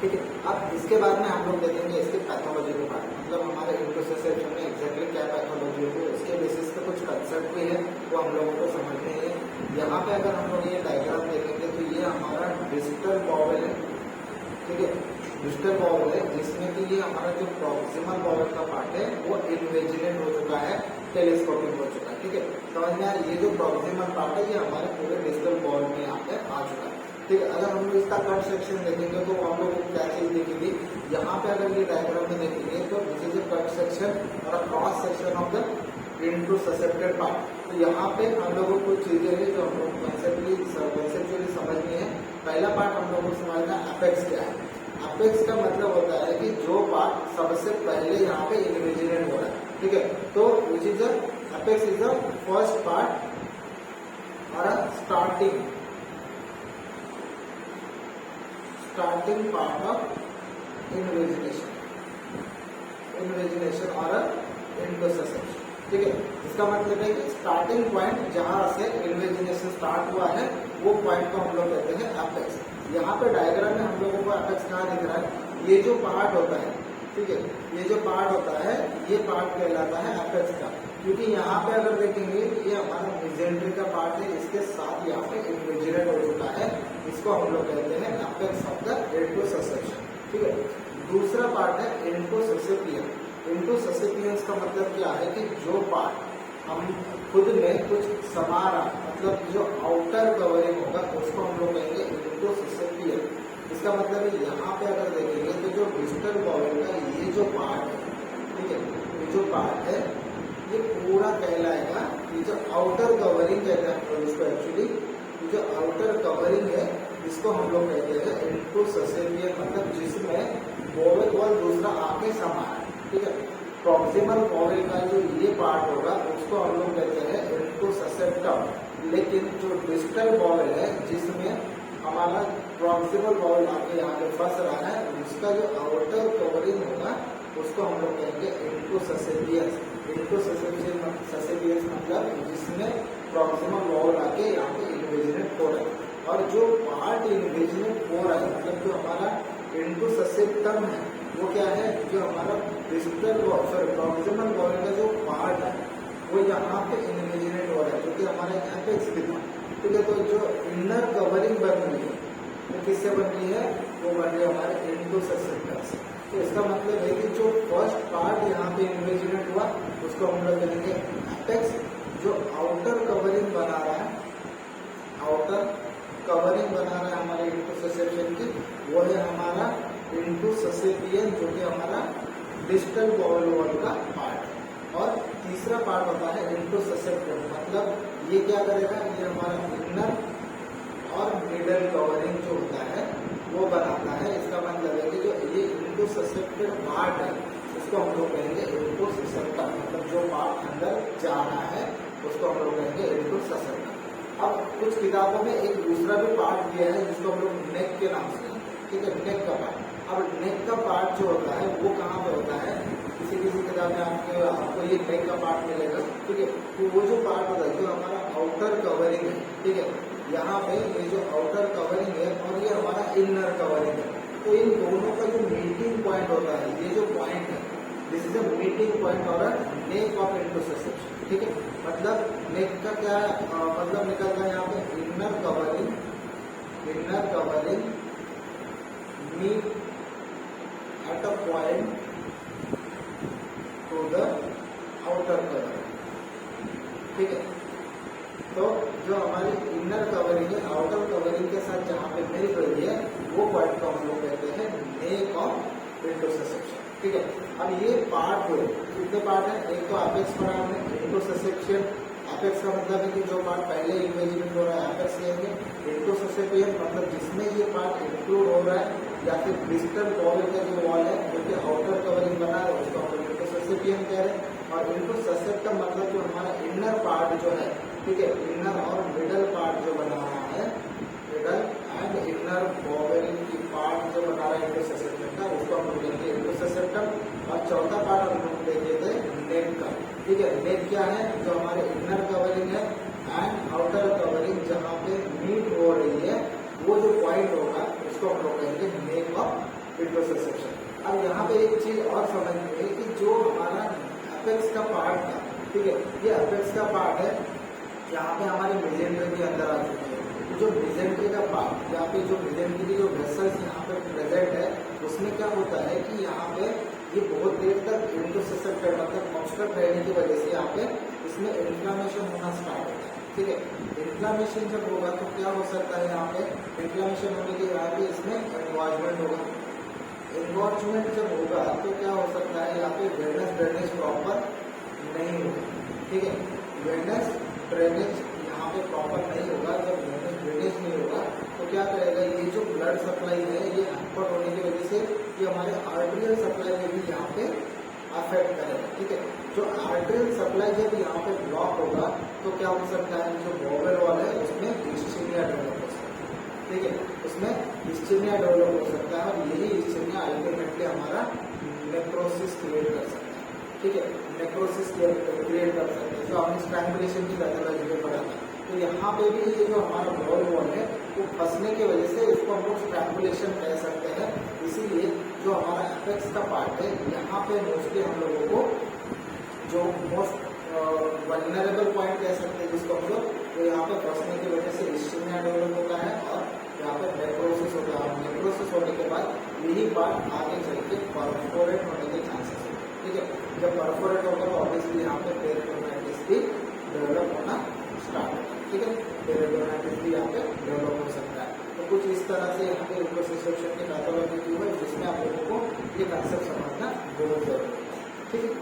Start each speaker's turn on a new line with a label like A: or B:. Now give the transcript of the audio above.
A: ठीक है। अब इसके बाद में हम लोग देखेंगे इसके पैथोलॉजी के पार्ट, मतलब हमारे इंट्रोसेप्शन में एग्जैक्टली क्या पैथोलॉजी है, इसके बेसिस पे कुछ कंसेप्ट भी है वो हम लोगों को समझने हैं। यहाँ पे अगर हम लोग ये डायग्राम देखेंगे तो ये हमारा डिजिटल बॉवल है, ठीक है, डिजिटल बॉवल है, जिसमें कि ये हमारा जो प्रॉक्सिमल बॉवल का पार्ट है वो इन्वेजिनेट हो चुका है, टेलीस्कोपिक हो चुका है, ठीक है। समझ में आ रहा है, ये जो प्रॉक्सिमल पार्ट है ये हमारे पूरे डिजिटल बॉवल में यहाँ पे आ चुका है, ठीक है। अगर हम लोग इसका कट सेक्शन देखेंगे तो हम लोग को क्या चीज दिखेगी, यहाँ पे अगर ये डायग्राम में देखेंगे तो दिस इज कट सेक्शन और cross section of the intercepted part. तो यहाँ पे हम लोगों को कुछ चीजें हैं जो हम लोग कंसेप्चुअली समझनी है। पहला पार्ट हम लोगों को समझना अपेक्स क्या है। अपेक्स का मतलब होता है कि जो पार्ट सबसे पहले यहाँ पे इन्वेजिनेट हो रहा है, ठीक है। तो which is apex is the first part और स्टार्टिंग पार्ट ऑफ इन्वेजिनेशन और इंट्रोसेप्शन, ठीक है। इसका मतलब है कि स्टार्टिंग पॉइंट जहां से इन्वेजिनेशन स्टार्ट हुआ है वो पॉइंट को हम लोग कहते हैं अपेक्स। यहाँ पे डायग्राम में हम लोगों को अपेक्स कहाँ दिख रहा है, ये जो पार्ट होता है, ठीक है, ये जो पार्ट होता है ये पार्ट कहलाता है अपेक्स का, क्योंकि यहाँ पे अगर देखेंगे ये हमारा मेजेंट्री का पार्ट है, इसके साथ यहाँ पे इन्वेजिनेट हो चुका है, इसको हम लोग कहते हैं अपेक्स ऑफ द इंट्रोसेप्शन, ठीक है। दूसरा पार्ट है इंट्रोसेप्शन। इंट्रोसेप्शन का मतलब क्या है कि जो पार्ट हम खुद में कुछ समा रहा, मतलब जो आउटर कवरिंग होगा उसको हम लोग कहेंगे इंट्रोसेप्शन। इसका मतलब है यहाँ पे अगर देखेंगे तो जो डिजिटल बॉवल का ये जो पार्ट है, ठीक है, ये जो पार्ट है ये पूरा कहलाएगा, ये जो आउटर कवरिंग कहते हैं हम लोग इसको, एक्चुअली ये जो आउटर कवरिंग है इसको हम लोग कहते हैं इंट्रोसेप्शन, मतलब जिसमें बॉवल और दूसरा आके समा है, ठीक है। प्रॉक्सिमल बॉवल का जो ये पार्ट होगा उसको हम लोग कहते हैं इंट्रोसेप्टम, लेकिन जो डिजिटल बॉवल है जिसमें हमारा प्रॉक्सिमल बॉवल आके यहाँ पे फंस रहा है, उसका जो आउटर कवरिंग होगा उसको हम लोग कहेंगे इंट्रोसेप्शन। इंट्रोसेप्शन मतलब जिसमें प्रॉक्सिमल बॉवल आके यहाँ पे इन्वेजिनेट हो रहा है, और जो पार्ट इन्वेजिनेट हो रहा है मतलब जो हमारा इंट्रोसेप्टम है वो क्या है, जो हमारा डिजिटल प्रॉक्सिमल बॉवल का जो पार्ट है वो यहाँ पे इन्वेजिनेट हो रहा है, क्योंकि हमारा अपेक्स भी था, ठीक है। तो जो इनर कवरिंग बन रही है वो किससे बन रही है, वो बन रही है हमारे इंट्रोसेप्शन से। तो इसका मतलब है कि जो फर्स्ट पार्ट यहाँ पे इन्वेजिनेट हुआ उसको हम लोग कहेंगे अपेक्स। जो आउटर कवरिंग बना रहा है, आउटर कवरिंग बना रहा है हमारे इंट्रोसेप्शन की, वो है हमारा इंट्रोसेप्शन, जो कि हमारा डिजिटल बॉवल का पार्ट है। और तीसरा पार्ट होता है इंट्रोसेप्शन, मतलब ये क्या करेगा, ये हमारा इनर और मिडल कवरिंग जो होता है वो बनाता है। इसका मतलब है कि जो ये इंट्रोसेप्टेड पार्ट है उसको हम लोग कहेंगे इंट्रोसेप्टम, मतलब जो पार्ट अंदर जा रहा है उसको हम लोग कहेंगे इंट्रोसेप्टम। अब कुछ किताबों में एक दूसरा भी पार्ट दिया है जिसको हम लोग नेक के नाम से, ठीक है, नेक का पार्ट। अब नेक का पार्ट जो होता है वो कहाँ पे होता है, किसी किताब में आपको ये नेक का पार्ट मिलेगा, ठीक है। तो वो जो पार्ट होता है जो हमारा आउटर कवरिंग है, ठीक है, यहाँ पे ये जो आउटर कवरिंग है और ये हमारा इनर कवरिंग है, तो इन दोनों का जो मीटिंग पॉइंट होता है, ये जो पॉइंट है this is a meeting point और नेक ऑफ इंट्रोसेप्शन, ठीक है। मतलब नेक का क्या मतलब निकलता है यहाँ पे, inner covering meet at a point to the outer covering, ठीक है। तो जो हमारी इनर कवरिंग है आउटर कवरिंग के साथ जहाँ पे मिल रही है वो पॉइंट को हम लोग कहते हैं नेक ऑफ इंट्रोसेप्शन, ठीक है। अब ये पार्ट जो कितने पार्ट है, एक तो अपेक्स पढ़ा हमने, इंट्रोसेप्शन। अपेक्स का मतलब है कि जो पार्ट पहले इन्वेजिनेट हो रहा है अपेक्स लेंगे। इंट्रोसेप्शन मतलब जिसमें ये पार्ट इंक्लूड हो रहा है, या फिर डिजिटल बॉवल का जो वॉल है जो कि आउटर कवरिंग बना है उसको हम लोग इंट्रोसेप्शन कह रहे हैं। और इंट्रोसेप्शन का मतलब जो हमारा इनर पार्ट जो है, ठीक है, इनर और मिडल पार्ट जो बना रहा है, मिडल एंड इनर बॉवल की पार्ट जो बना रहा है इंट्रोसेप्शन का, उसको हम लोग लेंगे इंट्रोसेप्टम। और चौथा पार्ट हम लोग लेंगे थे नेक का, ठीक है। नेक क्या है, जो हमारे इनर कवरिंग है एंड आउटर कवरिंग जहाँ पे मीट हो रही है वो जो पॉइंट होगा उसको हम लोग कहेंगे नेक ऑफ इंट्रोससेप्शन। अब यहाँ पे एक चीज और समझनी है कि जो हमारा एपेक्स का पार्ट था, ठीक है, ये एपेक्स का पार्ट है, यहाँ पे हमारे मेजेंट्री के अंदर आ चुकी है। तो जो मेजेंट्री का पार्ट, यहाँ पे जो मेजेंट्री की जो वेसल्स यहाँ पे प्रेजेंट है, उसमें क्या होता है कि यहाँ पे ये बहुत देर तक इंट्रोससेप्टेड मतलब ऑब्स्ट्रक्ट रहने की वजह से यहाँ पे इसमें इन्फ्लामेशन होना स्टार्ट होता है, ठीक है। इन्फ्लामेशन जब होगा तो क्या हो सकता है, यहाँ पे इन्फ्लामेशन होने के यहाँ पे इसमें एनवार्जमेंट होगा। एनवार्जमेंट जब होगा तो क्या हो सकता है, यहाँ पे वेनस ड्रेनेज प्रॉपर नहीं होगा, ठीक है। वेनस ड्रेनेज यहाँ पे प्रॉपर नहीं होगा। जब वेनस ड्रेनेज नहीं होगा तो क्या करेगा, ये जो ब्लड सप्लाई है ये हैम्पर्ड होने की वजह से ये हमारे आर्टेरियल सप्लाई में भी यहाँ पे अफेक्ट करेगा, ठीक है। जो आर्टेरियल सप्लाई जब यहाँ पे ब्लॉक होगा तो क्या हो सकता है, जो बॉबल वॉल है उसमें इस्चेमिया डेवलप हो सकता है, ठीक है, उसमें इस्चेमिया डेवलप हो सकता है और यही इस्चेमिया अल्टीमेटली हमारा नेक्रोसिस क्रिएट कर सकता है, ठीक है, नेक्रोसिस क्रिएट कर सकते हैं, जो हमने स्ट्रैंगुलेशन की पैथोलॉजी में पढ़ा था। तो यहाँ पे भी ये जो हमारा बॉल वॉल है वो फंसने की वजह से इसको हम लोग स्ट्रैंगुलेशन कह सकते हैं। इसीलिए जो हमारा एपेक्स का पार्ट है यहाँ पे मोस्टली हम लोगों को जो मोस्ट वल्नरेबल पॉइंट कह सकते हैं जिसको हम लोग, तो यहाँ पे फंसने की वजह से इस्चेमिया डेवलप होता है और यहाँ पे नेक्रोसिस होता है। नेक्रोसिस होने के बाद यही पार्ट आगे चल के परफोरेट होने के चांसेस होते हैं, ठीक है। जब परफोरेट होगा तो ऑब्वियसली यहाँ पे पेरिटोनाइटिस भी डेवलप होना स्टार्ट होगा, ठीक है। पेरिटोनाइटिस भी यहाँ पे डेवलप हो सकता है। तो कुछ इस तरह से यहाँ पे इंट्रोससेप्शन की पैथोलॉजी की है जिसमें आप लोगों को ये कंसेप्ट समझना बहुत जरूरी है, ठीक है।